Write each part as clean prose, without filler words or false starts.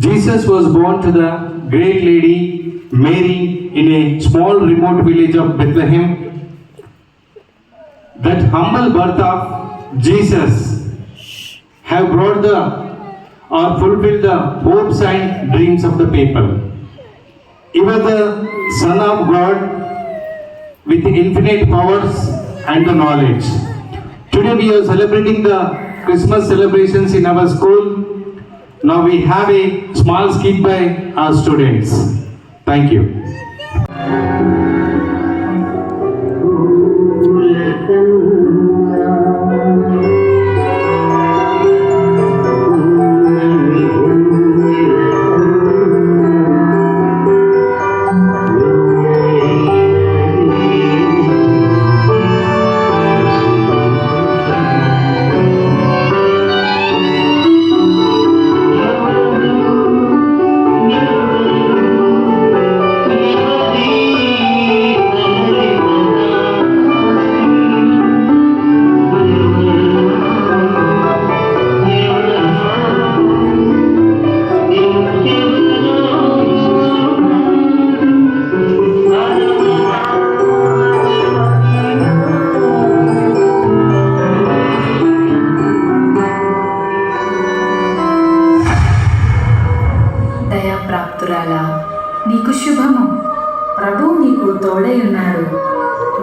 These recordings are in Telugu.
Jesus was born to the great lady Mary in a small remote village of Bethlehem. That humble birth of Jesus have brought the or fulfilled the hopes and dreams of the people. He was the Son of God with infinite powers and the knowledge. Today we are celebrating the Christmas celebrations in our school. Now we have a small skit by our students. Thank you. దయాప్రాప్తురాలా, నీకు శుభము. ప్రభువు నీకు తోడై ఉన్నాడు.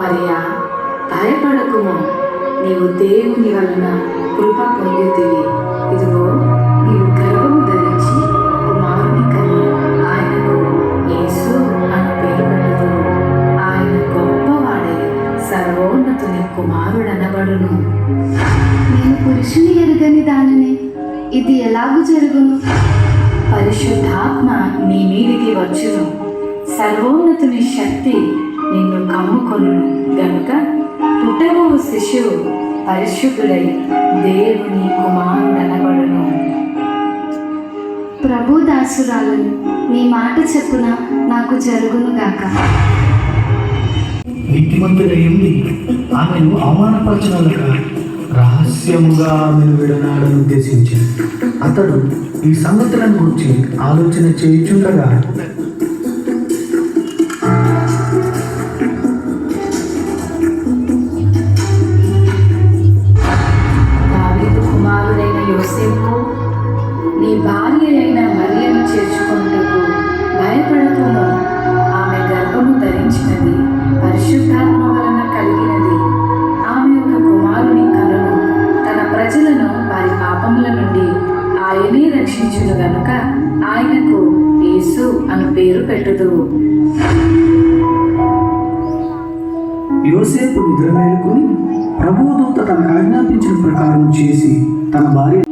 మరియా, భయపడకుము, నీవు దేవుని వలన కృప పొందితివి. ఇదిగో, నీవు గర్భము ధరించి కుమారుని కని ఆయనకు యేసు అని పేరు పెట్టుదువు. ఆయన గొప్పవాడై సర్వోన్నతుని కుమారుడనబడును. నేను పురుషుని ఎరుగని దానిని, ఇది ఎలాగూ జరుగును? పరిశుద్ధాత్మ నీ మీదికి వచ్చును. సర్వోన్నతుని శక్తి నిన్ను కమ్ముకొనును గనుక పుట్టబో శిశువు పరిశుద్ధుడై దేవుని కుమారుడనబడును. ప్రభు దాసురాలను, నీ మాట చెప్పున నాకు జరుగును గాక. నీతిమంతుడయ్యింది ఆమెను అవమానపరచనలుగా రహస్యముగా ఆమెను విడనాడని ఉద్దేశించాడు. అతడు ఈ సంగతులను గురించి ఆలోచన చేయుచుండగా దావీదు కుమారుడైన యోసేపు, నీ భార్య అయిన మరియను చేర్చుకొనుటకు భయపడకుము. ఆమె గర్భము ధరించినది పరిశుద్ధాత్మ వలన కలిగినది. ఆమె ఒక కుమారుని కనును. తన ప్రజలను వారి పాపముల నుండి ఆయనే రక్షించును గనుక ఆయనకు యేసు అను పేరు పెట్టుదువు. యోసేపు నిద్ర మేలుకొని ప్రభువు దూత తనకు ఆజ్ఞాపించిన ప్రకారం చేసి తన భార్య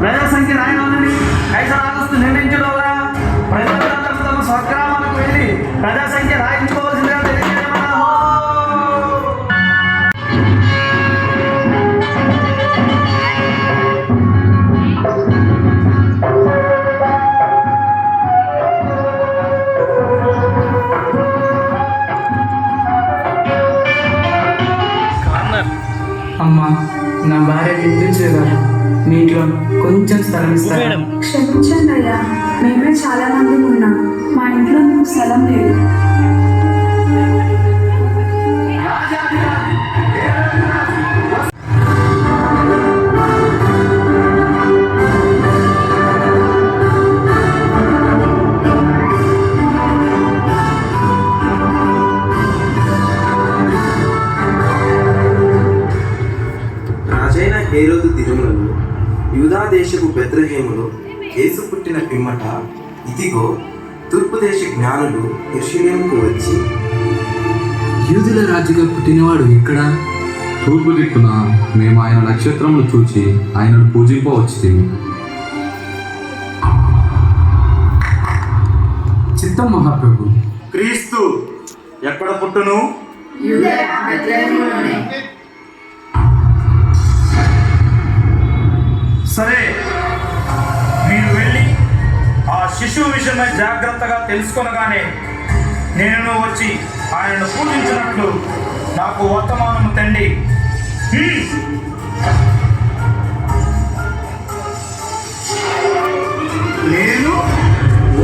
ప్రజా సంఖ్య రాయనాలని కైసరాగస్తు నిర్ణయించడం వల్ల ప్రజలందరూ తమ స్వగ్రామాలకు వెళ్ళి ప్రజా సంఖ్య రాయించుకోవాల్సిందిగా తెలియజేయమన్నాము. అమ్మా, నా భార్య నిద్రించేవారు, మీట్లో కొంచెం స్థలం ఇస్తారా? క్షమించండి అయ్యా, మేమే చాలా మంది ఉన్నాం. మా ఇంట్లో మీకు స్థలం లేదు. రాజైన హేరోదు దినములలో యూదా దేశపు బెత్లెహేములో యేసు పుట్టిన పిమ్మట, ఇదిగో తూర్పు దేశ జ్ఞానులు యెరూషలేముకు వచ్చి, యూదుల రాజుగా పుట్టినవాడు ఇక్కడ తూర్పు దిక్కున మేము ఆయన నక్షత్రములు చూచి ఆయనను పూజింపవచ్చు. చిత్తం మహాప్రభు. క్రీస్తు ఎక్కడ పుట్టును? సరే, మీరు వెళ్ళి ఆ శిశువు విషయమై జాగ్రత్తగా తెలుసుకొనగానే నేను వచ్చి ఆయనను పూజించినట్లు నాకు వర్తమానము తండి. నేను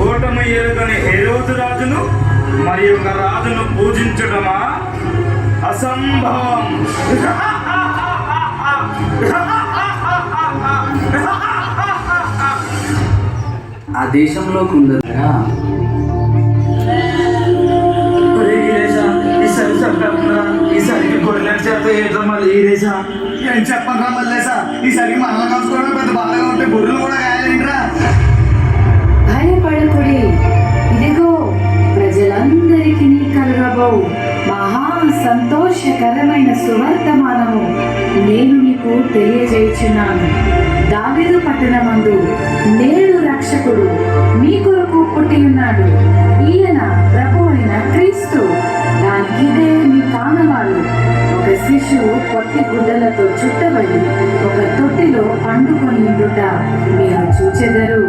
ఓటమి ఎరుగని హేరోదు రాజును మరి ఒక రాజును పూజించడమా? అసంభవం. ఆ దేశంలో కొందరుగా ఈసారికి గొర్రెలకు చేత ఏంట్రా మళ్ళీ ఈ దేశా ఏం చెప్పండి రా మళ్ళీ ఈసారికి మనల్ని కలుసుకోవడం పెద్ద బాధగా ఉంటే గొర్రెలు కూడా కాయాలేంట్రా. భయపడకుడి, ఇదిగో ప్రజలందరికీ కలగబో మహా సంతోషకరమైన సువర్తమానము నేను నీకు తెలియజేయుచున్నాను. దావీదు పట్టణమందు నేడు రక్షకుడు మీ కొరకు పుట్టి ఉన్నాడు. ఈయన ప్రభు అయిన క్రీస్తు. దానికిదే మీ కానవాళ్ళు. ఒక శిశువు పొట్టి గుడ్డలతో చుట్టబడి ఒక తొట్టిలో పండుకొని ఉండుట మీరు చూచెదరు.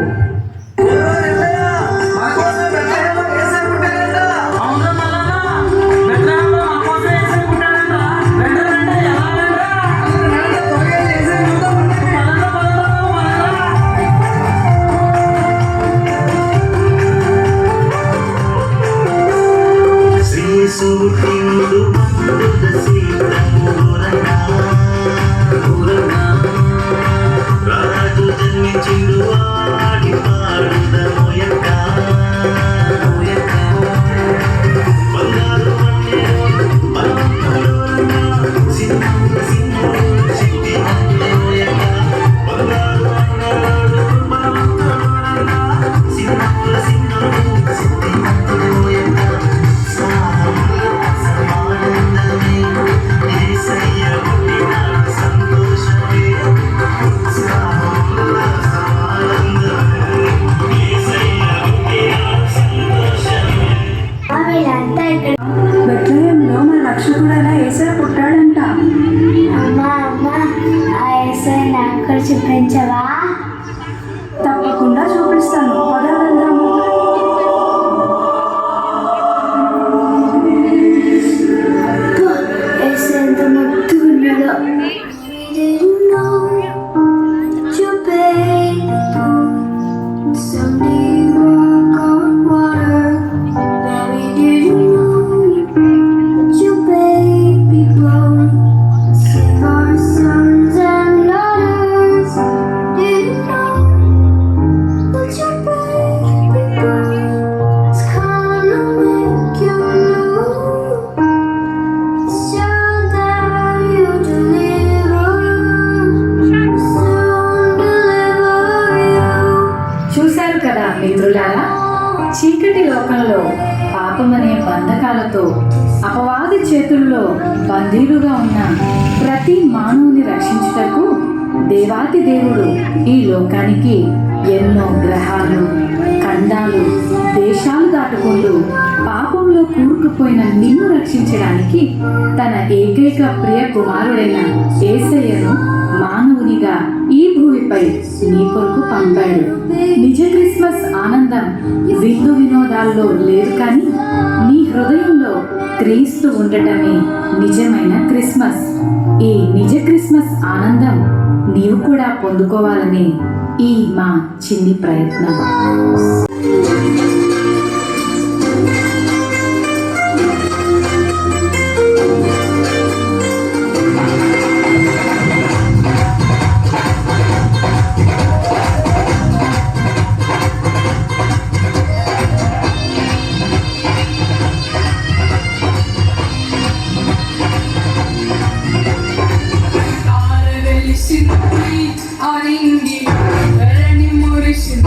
రాజు జన్మించిండు వాడి పాడుదమోయక బంగారు సిద్ధ సిద్ధి మోయక బంగారు సిద్ధ సిద్ధి మోయక బెత్లెహేంలో మన రక్షకుడైన యేసయ్య పుట్టాడంట. అక్కడ చూపించవా? తప్పకుండా చూపిస్తాను. పద వెళ్దాము. ఎంత ముద్దుగున్నాడో. చూశారు కదా మిత్రులారా, చీకటి లోకంలో పాపమనే బంధకాలతో అపవాది చేతుల్లో బందీలుగా ఉన్న ప్రతి మానవుని రక్షించుటకు దేవాతి దేవుడు ఈ లోకానికి ఎన్నో గ్రహాలు, ఖండాలు, దేశాలు దాటుకుంటూ పాపంలో కూరుకుపోయిన నిన్ను రక్షించడానికి తన ఏకైక ప్రియ కుమారుడైన యేసయ్యను మానవునిగా ఈ భూమిపై నీ కొరకు పంపాడు. నిజ క్రిస్మస్ ఆనందం విందు వినోదాల్లో లేదు, కానీ నీ హృదయంలో క్రీస్తు ఉండటమే నిజమైన క్రిస్మస్. ఈ నిజ క్రిస్మస్ ఆనందం నీవు కూడా పొందుకోవాలని ఈ మా చిన్ని ప్రయత్నం. Aringi, Verani Morrison,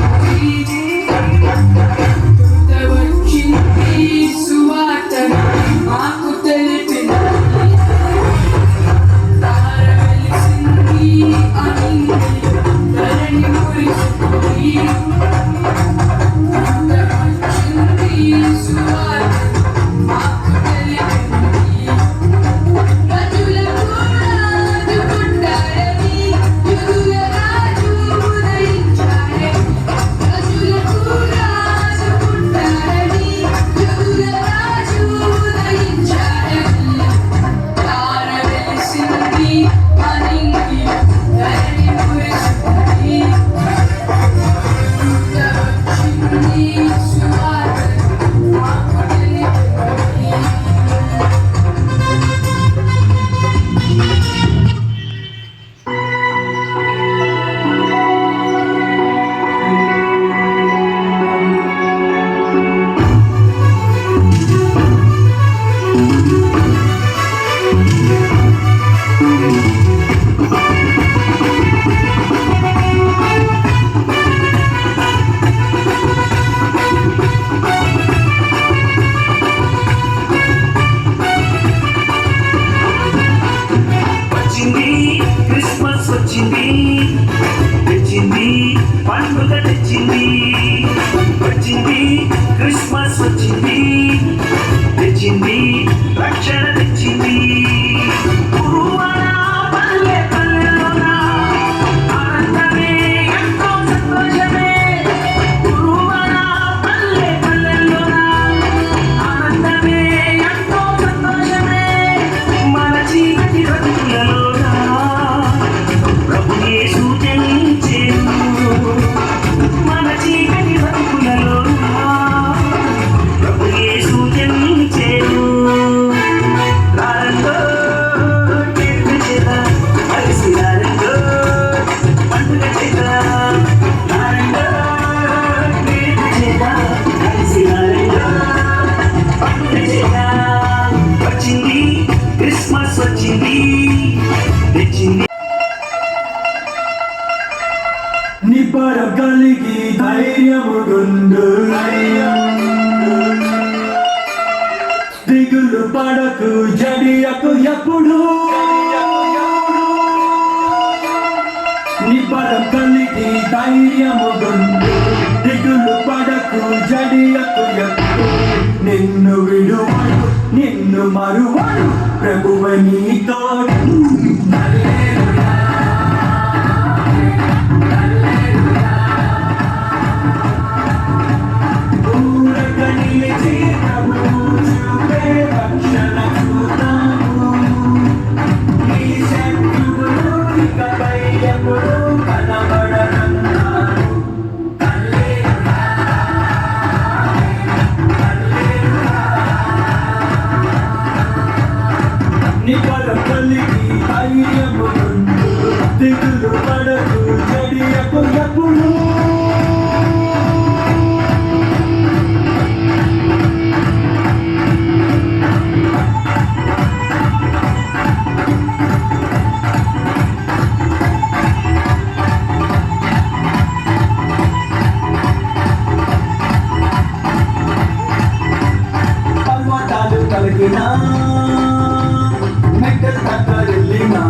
దిగులు పడకు జడియకు ఎప్పుడు నిబలం కలిగి ధైర్యము గొంతు దిగులు పడకు జడియకు ఎప్పుడు నిన్ను విడువడు నిన్ను మరువడు ప్రభువ నీతో నిబలం కలిగి ధైర్యము దిగులు పడకు జడియకు ఎప్పుడు పర్వతాలు కలిగిన మెట్టలు తగ్గలినా